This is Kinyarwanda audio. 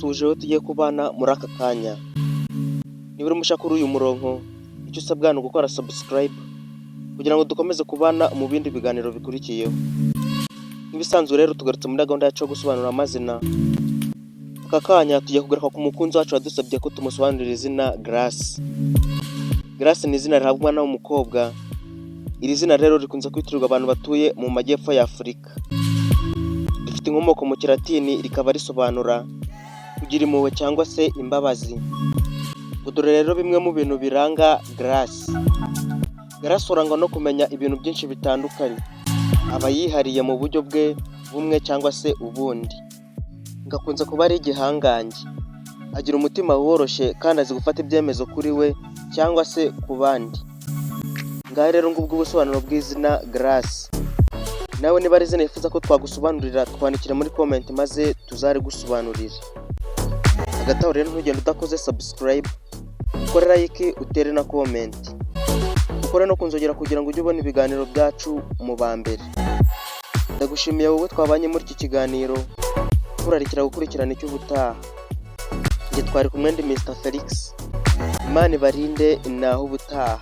ndabasuhuje aho tugiye kubana muri aka kanya. Niba uri mushya kuri uyu murongo, icyo usabwa ni ugukora subscribe kugira ngo dukomeze kubana mu bindi biganiro bikurikiyeho. Nk'ibisanzwe rero tugarutse muri gahunda yacu yo gusobanura amazina. Aka kanya tugiye kugaruka ku mukunzi wacu wadusabye ko tumusobanurira izina Grace. Grace ni izina rihabwa umwana w'umukobwa. Iri zina rero rikunze kwitirirwa abantu batuye mu majyepfo ya Afurika. Rifite inkomoko mu kilatini, rikaba risobanura kugira impuhwe cyangwa se imbabazi. Dore rero bimwe mu bintu biranga Grace. Grace urangwa no kumenya ibintu byinshi bitandukanye. Aba yihariye mu buryo bwe bumwe cyangwa se ubundi. Ngakunze kuba ari igihangange. Agira umutima woroshye kandi azi gufata ibyemezo kuri we cyangwa se ku bandi. Ngaho rero ngubwo ubusobanuro bw'izina Grace. Nawe niba ari izina yifuza ko twagusobanurira, twandikire muri comment maze tuzari gusobanurira. Hagati aho rero ntugende udakoze subscribe, ukore like, utere na comment. Ukore no kunzogera kugira ngo ujye ubona ibiganiro byacu mu ba mbere. Ndagushimiye wowe twabanye muri iki kiganiro. Turarikira gukurikirana icyo ubutaha. Njye twari kumwe ndi Mr Felix. Imana ibarinde naho ubutaha.